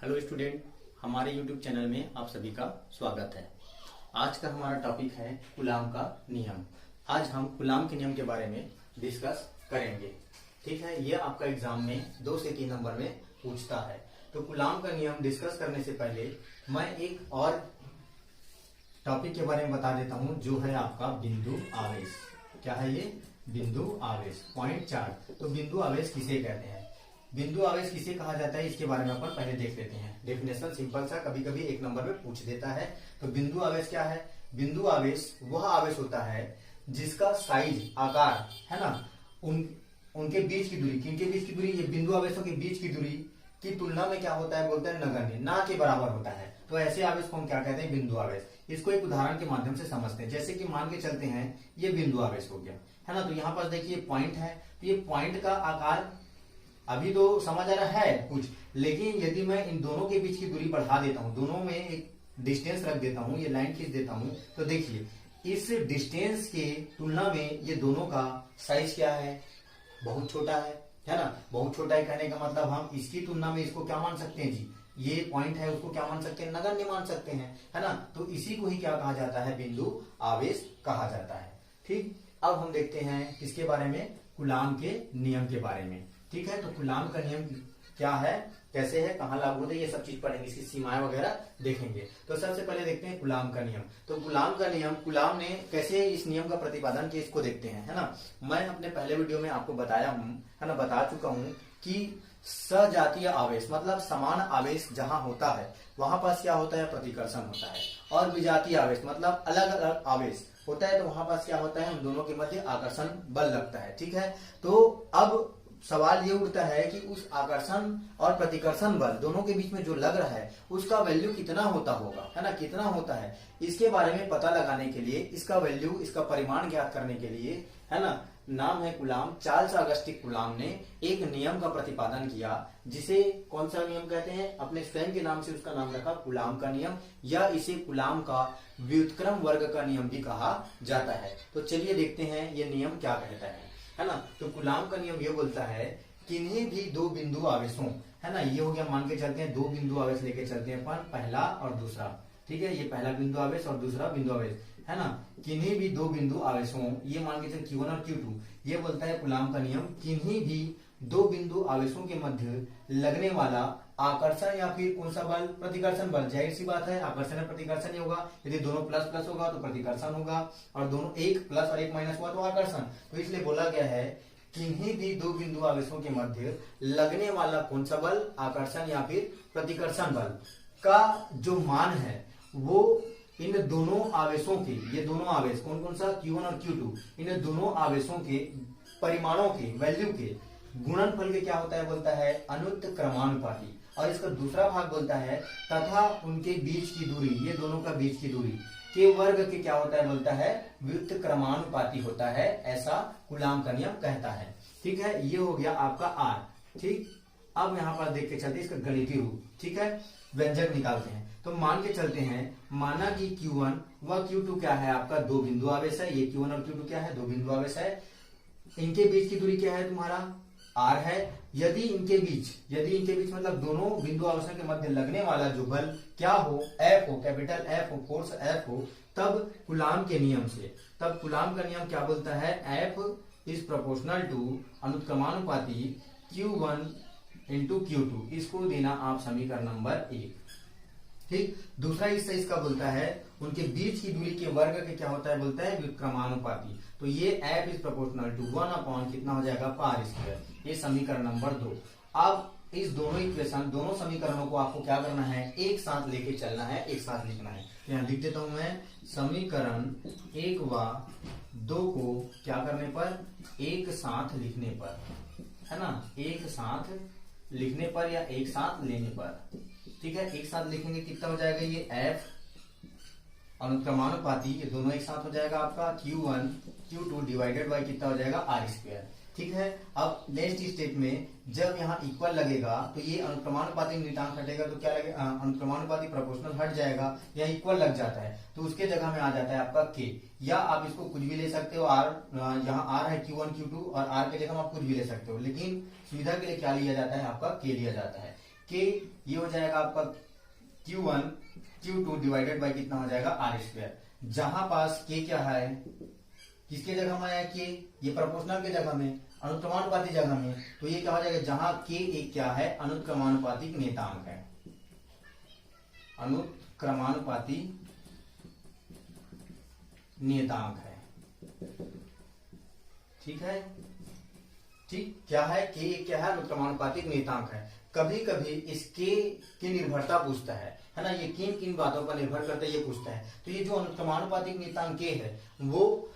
Hello student, हमारे YouTube channel में आप सभी का स्वागत है। आज का हमारा टॉपिक है कूलाम का नियम। आज हम कूलाम के नियम के बारे में डिस्कस करेंगे। ठीक है, ये आपका एग्जाम में 2 से 3 नंबर में पूछता है। तो कूलाम का नियम डिस्कस करने से पहले मैं एक और टॉपिक के बारे में बता देता हूं, जो है आपका बिंदु आवेश। क्या है ये? बिंदु आवेश। पॉइंट 4। तो बिंदु आवेश किसे कहते हैं, बिंदु आवेश किसे कहा जाता है, इसके बारे में अपन पहले देख लेते हैं। डेफिनेशन सिंपल सा, कभी कभी 1 नंबर में पूछ देता है। तो बिंदु आवेश क्या है? बिंदु आवेश वह आवेश होता है जिसका साइज, आकार है ना, उनके बीच की दूरी, किनके बीच की दूरी? ये बिंदु आवेशों के बीच की दूरी की तुलना में क्या होता है, बोलते हैं नगण्य, ना के बराबर होता है। तो ऐसे आवेश को हम क्या कहते हैं? बिंदु आवेश। इसको एक उदाहरण के माध्यम से समझते हैं। जैसे कि मान के चलते हैं ये बिंदु आवेश हो गया, है ना। तो यहाँ पर देखिए पॉइंट है, तो ये पॉइंट का आकार अभी तो समझ आ रहा है कुछ, लेकिन यदि मैं इन दोनों के बीच की दूरी बढ़ा देता हूं, दोनों में एक डिस्टेंस रख देता हूं, ये लाइन खींच देता हूं, तो देखिए इस डिस्टेंस के तुलना में ये दोनों का साइज क्या है? बहुत छोटा है ना। बहुत छोटा है कहने का मतलब हम इसकी तुलना में इसको क्या मान सकते हैं जी? ये पॉइंट है, उसको क्या मान सकते हैं? नगण्य मान सकते हैं, है ना। तो इसी को ही क्या कहा जाता है? बिंदु आवेश कहा जाता है। ठीक, अब हम देखते हैं किसके बारे में? कूलाम के नियम के बारे में। ठीक है, तो कूलाम का नियम क्या है, कैसे है, कहाँ लागू होता है, ये सब चीज पढ़ेंगे, इसकी सीमाएं वगैरह देखेंगे। तो सबसे पहले देखते हैं कूलाम का नियम। तो कूलाम का नियम, कूलाम ने कैसे इस नियम का प्रतिपादन किया, इसको देखते हैं, है ना। मैं अपने पहले वीडियो में आपको बताया हूं, है ना, बता चुका हूं कि सजातीय आवेश मतलब समान आवेश जहां होता है वहां पास क्या होता है? प्रतिकर्षण होता है। और विजातीय आवेश मतलब अलग अलग आवेश होता है, तो वहां पास क्या होता है? हम दोनों के मध्य आकर्षण बल लगता है। ठीक है, तो अब सवाल ये उठता है कि उस आकर्षण और प्रतिकर्षण बल दोनों के बीच में जो लग रहा है उसका वैल्यू कितना होता होगा, है ना, कितना होता है, इसके बारे में पता लगाने के लिए, इसका वैल्यू, इसका परिमाण ज्ञात करने के लिए, है ना, नाम है कूलाम। चार्ल्स ऑगस्टिन कूलाम ने एक नियम का प्रतिपादन किया, जिसे कौन सा नियम कहते हैं? अपने स्वयं के नाम से उसका नाम रखा कूलाम का नियम, या इसे कूलाम का व्युत्क्रम वर्ग का नियम भी कहा जाता है। तो चलिए देखते हैं ये नियम क्या कहता है ना। तो कूलाम का नियम ये बोलता है किन्हीं भी 2 बिंदु आवेशों, है ना, ये हो गया, मान के चलते हैं 2 बिंदु आवेश लेके चलते हैं अपन, पहला और दूसरा। ठीक है, ये पहला बिंदु आवेश और दूसरा बिंदु आवेश, है ना। किन्हीं भी 2 बिंदु आवेशों, ये मान के चलते Q1 और Q2, ये बोलता है कूलाम का नियम, किन्हीं भी 2 बिंदु आवेशों के मध्य लगने वाला आकर्षण या फिर कौन सा बल? प्रतिकर्षण बल। जाहिर सी बात है, आकर्षण और प्रतिकर्षण ही होगा। यदि दोनों प्लस प्लस होगा तो प्रतिकर्षण होगा, और दोनों एक प्लस और एक माइनस हुआ तो आकर्षण। तो इसलिए बोला गया है किन्हीं भी 2 बिंदु आवेशों के मध्य लगने वाला कौन सा बल? आकर्षण या फिर प्रतिकर्षण बल का जो मान है वो इन दोनों आवेशों के, ये दोनों आवेश कौन कौन सा? Q1 और Q2, इन दोनों आवेशों के परिमाणों के, वैल्यू के गुणनफल के क्या होता है? बोलता है अनुत्क्रमानुपाती। और इसका दूसरा भाग बोलता है तथा उनके बीच की दूरी, ये दोनों का बीच की दूरी के वर्ग के क्या होता है? बोलता है व्युत्क्रमानुपाती होता है, ऐसा कूलाम का नियम कहता है। ठीक है, ये हो गया आपका R। ठीक, अब यहाँ पर देख के चलते इसका गणितीय रूप। ठीक है, व्यंजक निकालते हैं। तो मान के चलते हैं, माना कि Q1 व Q2 क्या है? आपका 2 बिंदु आवेश है। ये Q1 और Q2 क्या है? 2 बिंदु आवेश है। इनके बीच की दूरी क्या है? तुम्हारा R है। यदि इनके बीच मतलब दोनों बिंदु आवेशों के मध्य लगने वाला जो बल क्या हो? F हो, कैपिटल F हो, फोर्स F हो, तब कूलाम के नियम से, तब कूलाम का नियम क्या बोलता है? F इज प्रोपोर्शनल टू अनुत्क्रमानुपाती Q1 इंटू Q2। इसको देना आप समीकरण नंबर 1। ठीक, दूसरा हिस्सा इसका बोलता है उनके बीच की दूरी के वर्ग के क्या होता है? बोलता है व्युत्क्रमानुपाती। तो ये F is proportional to 1 upon कितना हो जाएगा? पार स्क्वायर। ये समीकरण नंबर 2। अब इस दोनों इक्वेशन, दोनों समीकरणों को आपको क्या करना है? एक साथ लेके चलना है, एक साथ लिखना है। तो यहाँ लिख देता हूं मैं, समीकरण 1 व 2 को क्या करने पर? एक साथ लिखने पर, है ना, एक साथ लिखने पर या एक साथ लेने पर। ठीक है, एक साथ लिखेंगे कितना हो जाएगा? ये F अनुक्रमानुपाती, ये दोनों एक साथ हो जाएगा आपका Q1 Q2 डिवाइडेड बाई कितना हो जाएगा? R square. ठीक है, अब नेक्स्ट स्टेप में जब यहाँ इक्वल लगेगा तो ये अनुक्रमानुपाती नियतांक हटेगा तो क्या लगेगा? अनुक्रमानुपाती प्रोपोर्शनल हट जाएगा, या इक्वल लग जाता है तो उसके जगह में आ जाता है आपका K, या आप इसको कुछ भी ले सकते हो। R, यहाँ R है Q1 Q2 और R के जगह आप कुछ भी ले सकते हो, लेकिन सुविधा के लिए क्या लिया जाता है? आपका K लिया जाता है। के ये हो जाएगा आपका Q1 Q2 डिवाइडेड बाई कितना हो जाएगा आर स्क्वायर। जहां पास के क्या है, किसके जगह में आया के, ये प्रोपोर्शनल के जगह में, अनुक्रमानुपाती जगह में, तो ये क्या हो जाएगा, जहां के एक क्या है, अनुक्रमानुपातिक नियतांक है, अनुक्रमानुपाती नियतांक है। ठीक है, ठीक क्या है, के क्या है, अनुक्रमानुपातिक नियतांक है। कभी कभी इस के की निर्भरता पूछता है ना, ये किन किन बातों पर निर्भर करता है ये पूछता है। तो ये जो अनुक्रमानुपातिक नियतांक के है वो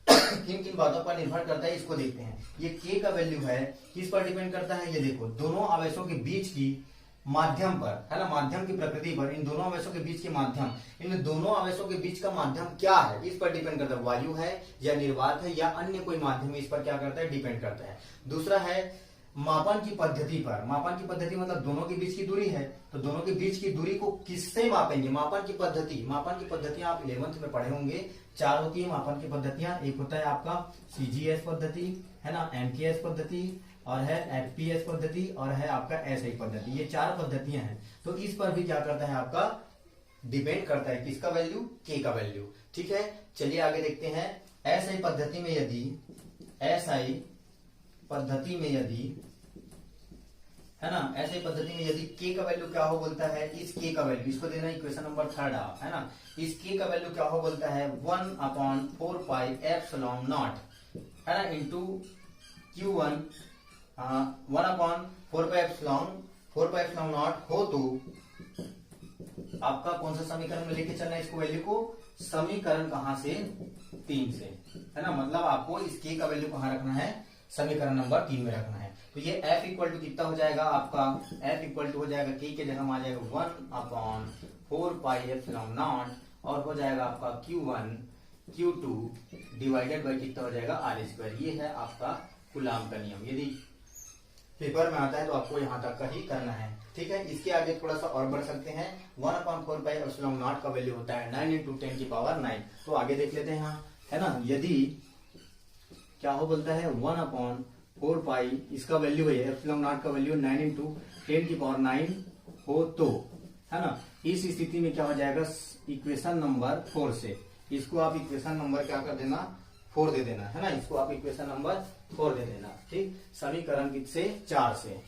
किन किन बातों पर निर्भर करता है इसको देखते हैं। ये के का वैल्यू है किस पर डिपेंड करता है, ये देखो दोनों आवेशों के बीच की माध्यम पर है ना, माध्यम की प्रकृति पर, इन दोनों आवेशों के बीच के माध्यम, इन दोनों आवेशों के बीच का माध्यम क्या है इस पर डिपेंड करता है, वायु है या निर्वात है या अन्य कोई माध्यम, इस पर क्या करता है, डिपेंड करता है। दूसरा है मापन की पद्धति पर, मापन की पद्धति मतलब दोनों के बीच की दूरी है, तो दोनों के बीच की दूरी को किससे मापेंगे, मापन की पद्धति। मापन की पद्धतियां आप 11th में पढ़े होंगे, 4 होती है मापन की पद्धतियां। एक होता है आपका CGS पद्धति है ना, MKS पद्धति, और है FPS पद्धति, और है आपका SI पद्धति। ये 4 पद्धतियां हैं। तो इस पर भी क्या करता है आपका, डिपेंड करता है किसका वैल्यू, के का वैल्यू। ठीक है, चलिए आगे देखते हैं। SI पद्धति में यदि, SI पद्धति में यदि है ना, ऐसे पद्धति में यदि के का वैल्यू क्या हो बोलता है, इस के का वैल्यू, इसको देना इक्वेशन नंबर 3 आप है ना, इस के का वैल्यू क्या हो बोलता है 1/4 पाई एप्सिलॉन नॉट है ना, into Q1 1/4 pi epsilon not हो, तो आपका कौन सा समीकरण में लेके चलना है इसको, वैल्यू को, समीकरण कहां से, 3 से है ना, मतलब आपको इस के का वैल्यू कहां रखना है, समीकरण नंबर 3 में रखना है। तो ये F इक्वल टू कितना हो जाएगा आपका, F इक्वल टू हो जाएगा के जगह में आ जाएगा 1/4 पाई एप्सिलॉन नॉट, और हो जाएगा आपका Q1 Q2 डिवाइडेड बाई कितना हो जाएगा आर स्क्वायर। ये है आपका कूलाम का नियम। यदि पेपर में आता है तो आपको यहाँ तक का ही करना है। ठीक है, इसके आगे थोड़ा सा और बढ़ सकते हैं। 1/4 पाई एप्सिलॉन नॉट का वैल्यू होता है 9 × 10⁹। तो आगे देख लेते हैं यहाँ है ना, यदि क्या हो बोलता है 1/4 पाई, इसका वैल्यू है एप्सिलॉन नॉट का वैल्यू 9 × 10⁹ हो, तो है ना, इस स्थिति में क्या हो जाएगा, इक्वेशन नंबर 4 से इसको आप इक्वेशन नंबर क्या कर देना, 4 दे देना है ना, इसको आप इक्वेशन नंबर 4 दे देना। ठीक, समीकरण कितने 4 से,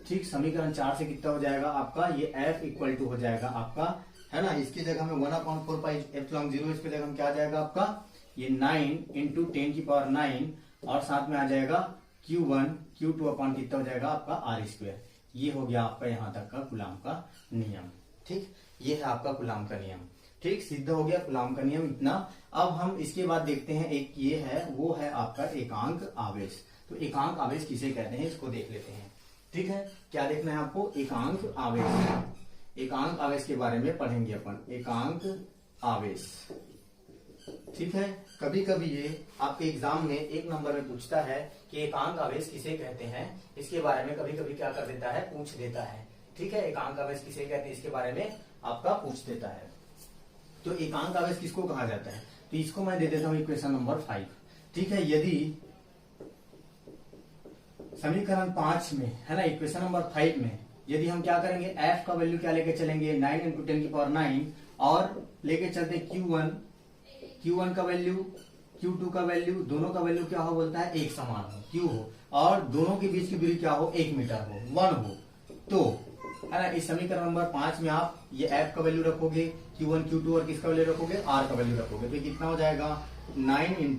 ठीक, समीकरण 4 से कितना हो जाएगा आपका, ये F इक्वल टू हो जाएगा आपका है ना, इसकी जगह में 1/4 पाई एप्सिलॉन 0, इसकी जगह में क्या आ जाएगा आपका, ये 9 × 10⁹, और साथ में आ जाएगा Q1 Q2 अपॉन कितना हो जाएगा आपका आर स्क्वायर। ये हो गया आपका यहाँ तक का कूलाम का नियम। ठीक, ये है आपका कूलाम का नियम। ठीक, सिद्ध हो गया कूलाम का नियम इतना। अब हम इसके बाद देखते हैं, एक ये है, वो है आपका एकांक आवेश। तो एकांक आवेश किसे कहते हैं इसको देख लेते हैं। ठीक है, क्या देखना है आपको, एकांक आवेश। एकांक आवेश के बारे में पढ़ेंगे अपन, एकांक आवेश। ठीक है, कभी कभी ये आपके एग्जाम में 1 नंबर में पूछता है कि एकांक आवेश किसे कहते हैं, इसके बारे में कभी कभी क्या कर देता है, पूछ देता है। ठीक है, एकांक आवेश किसे कहते हैं इसके बारे में आपका पूछ देता है। तो एकांक आवेश किसको कहा जाता है, तो इसको मैं दे देता हूं इक्वेशन नंबर 5। ठीक है, यदि समीकरण 5 में है ना, इक्वेशन नंबर 5 में यदि हम क्या करेंगे, F का वैल्यू क्या लेके चलेंगे 9 × 10⁹, और लेके चलते Q1 का वैल्यू, Q2 का वैल्यू, दोनों का वैल्यू क्या हो बोलता है, एक समान हो, Q हो, और दोनों के बीच की दूरी क्या हो, 1 मीटर हो, 1 हो, तो है ना, इस समीकरण नंबर 5 में आप ये F का वैल्यू रखोगे, Q1 Q2 और किसका वैल्यू रखोगे, R का वैल्यू रखोगे, तो कितना हो जाएगा 9 ×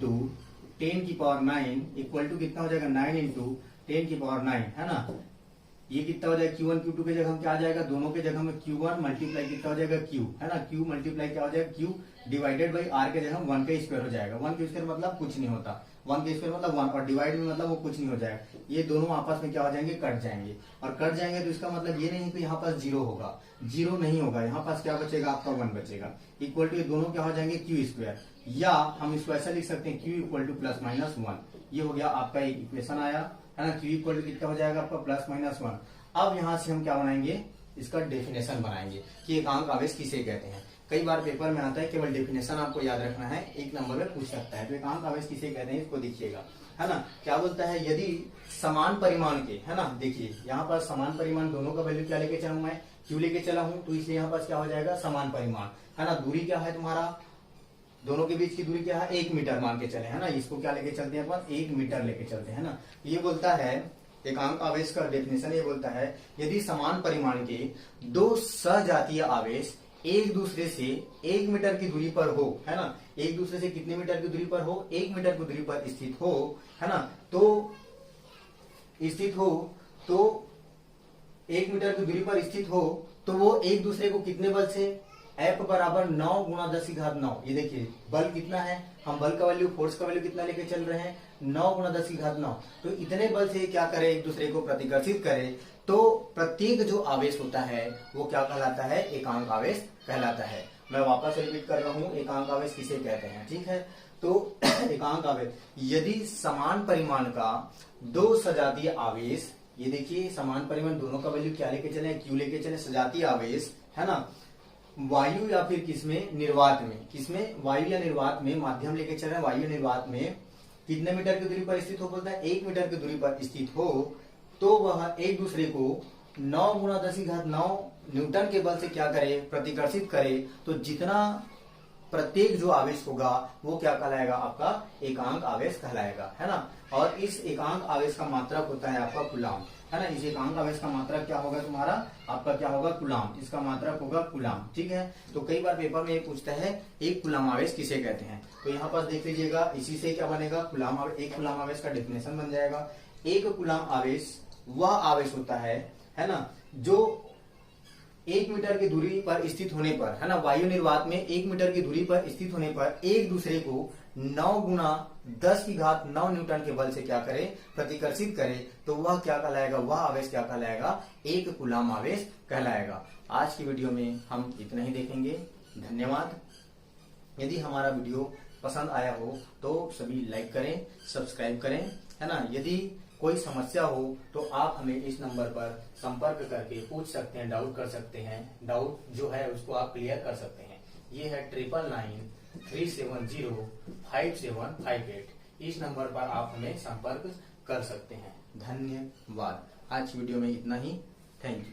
10⁹ इक्वल टू कितना हो जाएगा 9 × 10⁹ है ना। ये कितना हो जाएगा, Q1 Q2 के जगह हम क्या आ जाएगा, दोनों के जगह में Q1 मल्टीप्लाई कितना हो जाएगा Q है ना, Q मल्टीप्लाई क्या हो जाएगा Q डिवाइडेड बाई R के जगह 1 का स्क्वायर हो जाएगा। 1 का स्क्वायर मतलब कुछ नहीं होता, 1 का स्क्वायर मतलब 1, और डिवाइड में मतलब वो कुछ नहीं हो जाएगा। ये दोनों आपस में क्या हो जाएंगे, कट जाएंगे, और कट जाएंगे तो इसका मतलब ये नहीं कि यहाँ पास 0 होगा, 0 नहीं होगा, यहाँ पास क्या बचेगा आपका 1 बचेगा, इक्वल टू ये दोनों क्या हो जाएंगे Q स्क्वायर, या हम इसको ऐसा लिख सकते हैं Q इक्वल टू ±1। ये हो गया आपका एक इक्वेशन आया है ना, Q इक्वल टू कितना हो जाएगा आपका ±1। अब यहां से हम क्या बनाएंगे, इसका डेफिनेशन बनाएंगे कि एकांक आवेश किसे कहते हैं। कई बार पेपर में आता है, केवल डेफिनेशन आपको याद रखना है, 1 नंबर में पूछ सकता है। तो एकांक आवेश किसे कहते हैं इसको देखिएगा है ना, क्या बोलता है, यदि समान परिमाण के, है ना, देखिए यहाँ पर समान परिमाण दोनों का वैल्यू क्या लेके चला हूं मैं, क्यू लेके चला हूं, तो इसलिए यहाँ पर क्या हो जाएगा, समान परिमाण, है ना। दूरी क्या है तुम्हारा, दोनों के बीच की दूरी क्या है, 1 मीटर मान के चले, है ना। इसको क्या लेके चलते हैं अपन, 1 मीटर लेके चलते हैं ना। ये बोलता है एकांक आवेश का डेफिनेशन, ये बोलता है यदि समान परिमाण के दो सजातीय आवेश एक दूसरे से 1 मीटर की दूरी पर हो, है ना, एक दूसरे से कितने मीटर की दूरी पर हो, 1 मीटर की दूरी पर स्थित हो, है ना, तो 1 मीटर की दूरी पर स्थित हो, तो वो एक दूसरे को कितने बल से, F बराबर 9 गुणा 10 की घात 9। ये देखिए बल कितना है, हम बल का वैल्यू, फोर्स का वैल्यू कितना लेके चल रहे हैं, 9 गुणा 10 की घात 9। तो इतने बल से क्या करे, एक दूसरे को प्रतिकर्षित करे, तो प्रत्येक जो आवेश होता है वो क्या कहलाता है, एकांक आवेश कहलाता है। मैं वापस रिपीट कर रहा हूं, एकांक आवेश किसे कहते हैं, ठीक है। तो एकांक आवेश, यदि समान परिमाण का दो सजातीय आवेश, ये देखिए समान परिमाण दोनों का वैल्यू क्या लेके चले, क्यू लेके चले, सजातीय आवेश, है ना, वायु या फिर किसमें, निर्वात में, किसमें, वायु या निर्वात में, माध्यम लेके चल रहे हैं, वायु निर्वात में कितने मीटर की दूरी पर स्थित हो, बोलता है 1 मीटर की दूरी पर स्थित हो, तो वह एक दूसरे को 9 गुणा 10 की घात 9 न्यूटन के बल से क्या करे, प्रतिकर्षित करे, तो जितना प्रत्येक जो आवेश होगा वो क्या कहलाएगा, आपका एकांक आवेश कहलाएगा, है ना। और इस एकांक आवेश का मात्रक होता है आपका कूलाम, है ना। इस एकांक आवेश का मात्रक क्या होगा तुम्हारा, आपका क्या होगा, कूलाम, इसका मात्रक होगा कूलाम, ठीक है। तो कई बार पेपर में ये पूछता है एक कूलाम आवेश किसे कहते हैं, तो यहाँ पर देख लीजिएगा, इसी से क्या बनेगा, कूलाम आवेश, एक कूलाम आवेश का डेफिनेशन बन जाएगा। एक कूलाम आवेश वह आवेश होता है ना, जो 1 मीटर की दूरी पर स्थित होने पर, है ना, वायु निर्वात में 1 मीटर की दूरी पर स्थित होने पर एक दूसरे को 9 गुणा 10 की घात 9 न्यूटन के बल से क्या करे, प्रतिकर्षित करे, तो वह क्या कहलाएगा, वह आवेश क्या कहलाएगा, एक कूलाम आवेश कहलाएगा। आज की वीडियो में हम इतना ही देखेंगे, धन्यवाद। यदि हमारा वीडियो पसंद आया हो तो सभी लाइक करें, सब्सक्राइब करें, है ना। यदि कोई समस्या हो तो आप हमें इस नंबर पर संपर्क करके पूछ सकते हैं, डाउट कर सकते हैं, डाउट जो है उसको आप क्लियर कर सकते हैं। ये है 9993705758। इस नंबर पर आप हमें संपर्क कर सकते हैं। धन्यवाद। आज वीडियो में इतना ही, थैंक यू।